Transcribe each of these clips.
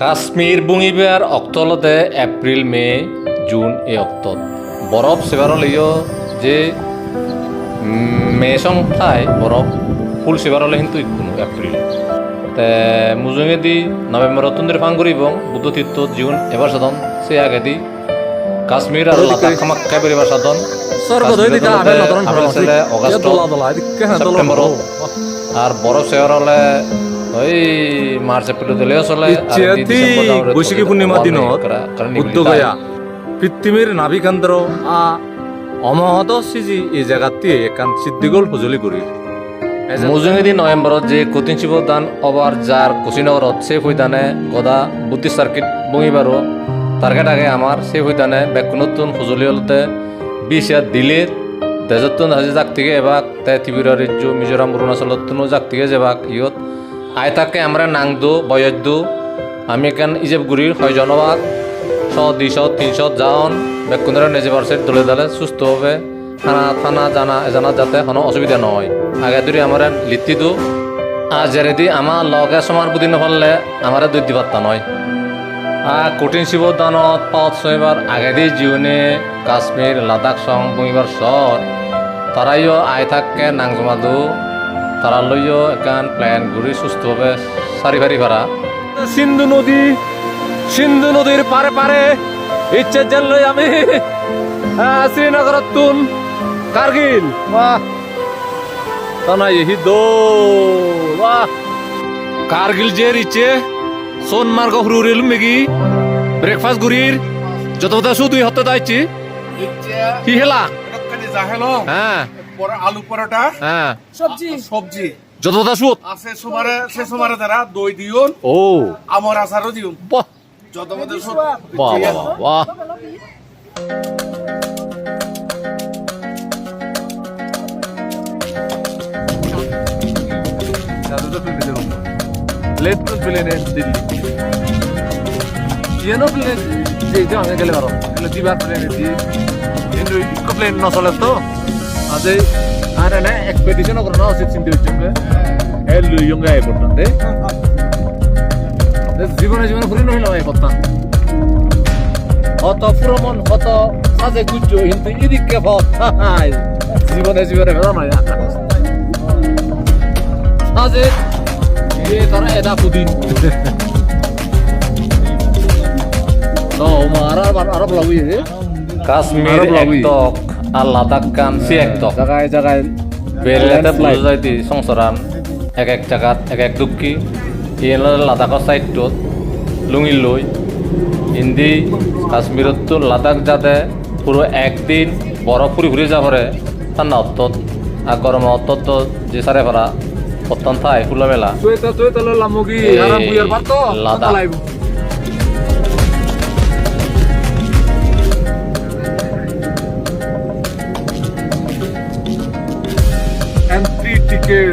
Kashmir বুঙিবার অক্তলতে April May June এই অক্তত বরফ সেবার লইও যে মে সংখ্যায় বরফ ফুল সেবার হলে কিন্তু কোনো এপ্রিল তে মুজুঙে দি নভেম্বর তুন্দের ফাঙ্গুরি এবং বুদ্ধ তীর্থ জুন এবার সাধন সে আগে দি কাশ্মীর আর লাদাখ খামাক্কা বেরিবার সাধন অগস্ট সেপ্টেম্বর আর বরফ সেবার হলে ওই মার্চ এপ্রিল দিলেও চলে বৈশাখী পূর্ণিমা দিনত উদ্যোগয়া পৃথিবীর নাবিকেন্দ্র অমহত সিজি এই জায়গাতে একান সিদ্ধিগোল সজুলি করি মুজুঙেদি নভেম্বরত যে কঠিন শিব দান অবার যার কুশিনগরত সে ফুইদানে গদা বুদ্ধি সার্কিট বঙিবারও টার্গেট আগে আমার সে ফুইদানে ব্যাক নতুন সজুলি হলতে 20 দিল্লির দেশতুন হাজি জাগ থেকে এবাক তে ত্রিপুরা রাজ্য মিজোরাম অরুণাচলতুনো জাগ থেকে যেবাক ইয়ত আয় তাকে আমরা নাংদু বয়দু আমি এখান ইজেব গুড়ির 6 জনবাদ 100 200 300 যাওন বেকুন্দরা নিজে পারসেট দলে দলে সুস্থভাবে খানা থানা জানা যাতে কোনো অসুবিধা নয় আগে ধরে আমরা লিখি দু আর যেদি আমার লগে সমার বুদ্ধি নফাললে আমার দুই দিবার্তা নয় আর কঠিন শিব দানত 5-6বার আগে দিয়ে জীবনে কাশ্মীর লাদাখ সং বইবার সর তারাইও আয় থাকে নাংজমাদু তারা লইও একান প্ল্যান ঘুরি সুস্থভাবে সারি ভারি ভাড়া সিন্ধু নদীর পারে পারে ইচ্ছে জেল লই আমি শ্রীনগরত তুন কার্গিল বাহ তানা ইহি দো বাহ কার্গিল যে ইচ্ছে সোনমার্গ হুরুরিল মেগি ব্রেকফাস্ট গুরির যত কথা শুধু হতে দাইছি কি হেলা হ্যাঁ আলু পরোটা হ্যাঁ সবজি যত কথা শুধু আছে সে দ্বারা দই দিউন ও আমার আচারও দিউন বাহ যত মধ্যে বাহ বাহ প্লেন প্লেনে দিল্লি ಏನೋ ಪ್ಲೇನ್ ಇದು ಹಂಗೆ ಗೆಲ್ಲಬಾರೋ ಎಲ್ಲ ದಿವಾರ್ ಪ್ಲೇನ್ ಐತಿ ಇನ್ನು ಇಕ್ಕ ಪ್ಲೇನ್ ನಸಲೆ তো ಅದೇ ಆರನೆ ಎಕ್ಸ್ಪೆಡಿಷನ್ ಹೋಗ್ರ ನಾವು ಸಿಕ್ಸಿಂಟಿ ಇಚ್ಚಂಗೆ ಎಲ್ಲಿ ಯಂಗೆ ಆಯ್ಕೊಟ್ಟಂತೆ জীবনে ঘুরে নহিল এই কথা অত ভ্রমণ কত সাজে গুজ্জ কিন্তু এদিকে পথ জীবনে ভেদা নয় সাজে তারা এটা পুদিন কাশ্মীর একদক আর লাদাখ কান সি একদক জায়গায় বেলেতে বুঝা যাইতি সংসারান এক জায়গাত এক দুঃখী ইয়েন লাদাখর সাইডটোত লুঙি লই হিন্দি কাশ্মীরত তো লাদাখ যাতে পুরো একদিন বরফ ঘুরি যাবরে ঠান্ডা অত্তত আর গরম অত্তত যে সারে ভরা অত্যন্ত থাই খোলামেলা লাদাখ entry ticket.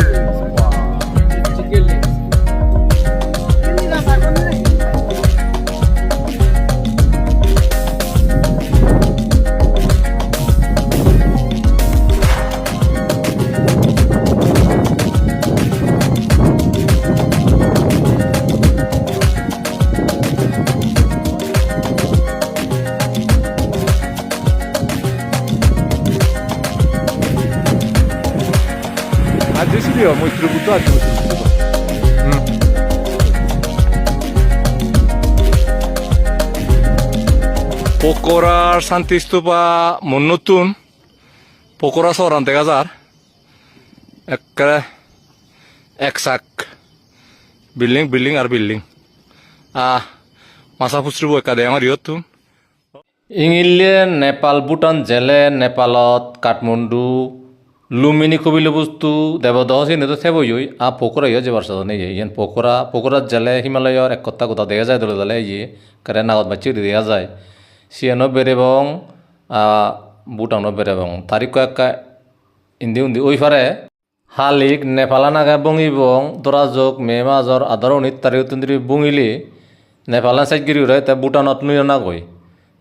아저씨요, 뭐 들어부터 아주 পকোড়ার শান্তি স্তূপা মন নতুন পকোড়া শহরান দেখা যার এক সাক বিল্ডিং আর বিল্ডিং মাছা ফুচরব একাদে আমার ইয়তুন ইংলিয়ে নেপাল ভুটান জেলে নেপালত কাঠমান্ডু লুম্বিনী কবিলে বস্তু দেবদহ চিহ্নিত থেবই আ পকোরা ইয়ে যে বার্ষা নেই ইয়ান পকোরা জেলে হিমালয়ের এক কথা কথা দেখা যায় দলে দলে ইয়ে কারে নাগত বাচ্চি দেখা যায় সিয়ানো বেরেবং বুটানো বেরেবং তারিখ কয়েকটা ইন্দি ওই ফারে হালিক নেপালা নাগা বঙিবং দরাজক মে মাজর আদর উনিত তারিখ তন্দ্রি বঙিলি নেপালা সাইডগিরি উড়ে তা বুটানত নুই না গই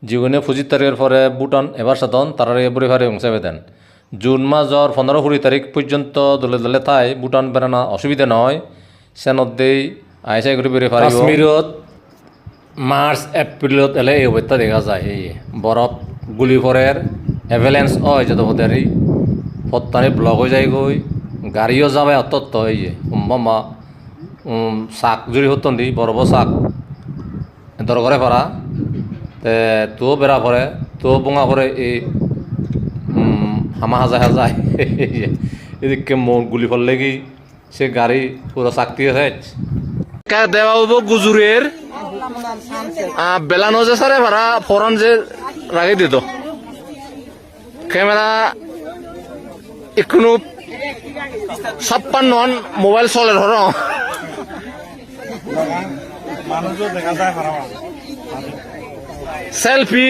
জীবনে 25 তারিখের পরে বুটান এবার সাধন তারা বুড়ি ফারে অংশে দেন জুন মাসর 15-20 তারিখ পর্যন্ত দলে দলে তাই বুটান বেড়ানো অসুবিধা নয় সেনদেই আইসাই করে বেড়ে পারি কাশ্মীরত মার্চ এপ্রিলত এলে এই অবস্থা দেখা যায় এই বরফ গুলিফরের এভেলেন্স হয় যত হতারি ফত্তানি ব্লক হয়ে যায় গই গাড়িও যাবে অতত্ত এই সম্ভবা শাক জুড়ি হতন দি বরফ শাক দরকারে পারা তে তো বেড়া পরে তো বোঙা করে এই হামা হাজায় এদিকে মন গুলি ফেললে কি সে গাড়ি পুরো চাকতি আছে দেওয়া হবো গুজুরের বেলানো যে সারে ভাড়া ফরন যে রাখি দিত ক্যামেরা এখনো 56 মোবাইল চলে ধর সেলফি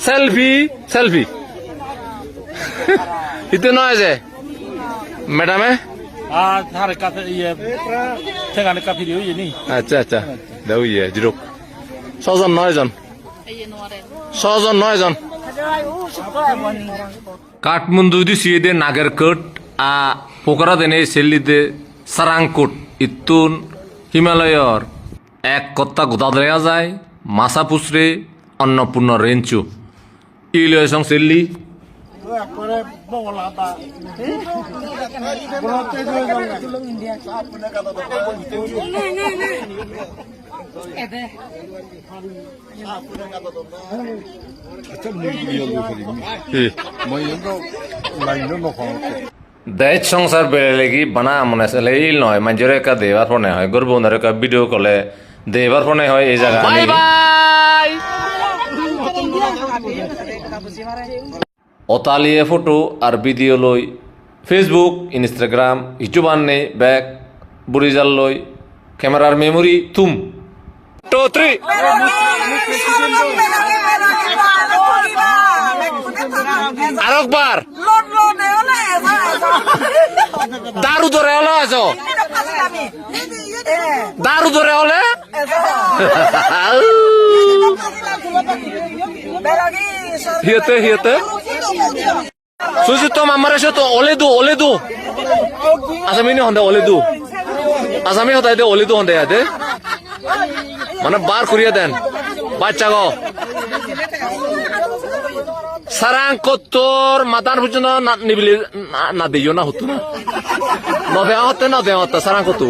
সেলফি সেলফি itu নয় যে ম্যাডামে Hari kata iya, saya nggak ada video ini. আচ্ছা দেও ইয়ে জিরো 6 জন 9 জন 6 জন 9 জন কাঠমান্ডু দি সিদে নাগরকোট আ পোকরা দেনে সেলিদে সারাংকোট ইতুন হিমালয়র এক কত্তা গোদা দেয়া যায় মাসা পুসরে অন্নপূর্ণ রেঞ্চু ইলয় সং সেলি দেশ সংসার বেড়ে লেগি বানা মনে আছে এই নয় মানুষের একা দেবার ফোনে হয় গর্ব ওনার একা ভিডিও কলে দেবার ফোনে হয় এই জায়গা অতালিয়ে ফটো আর ভিডিও লই ফেসবুক ইনস্টাগ্রাম ইউটিউব আননে ব্যাগ বুড়িজাল লই ক্যামেরার মেমোরি তুম 2 3 আরেকবার দারু ধরে হলো আছো দারু ধরে হলে হিয়তে সুজি তো আমার এসে তো ওলে দু আসামি নি হন্দে ওলে দু আসামি হতাই দে ওলে দু হন্দে আদে মানে বার করিয়া দেন বাচ্চা গো সারাং কত্তর মাতার পর্যন্ত নিবিলি না দিও না হতো না দেওয়া হতে সারাং কত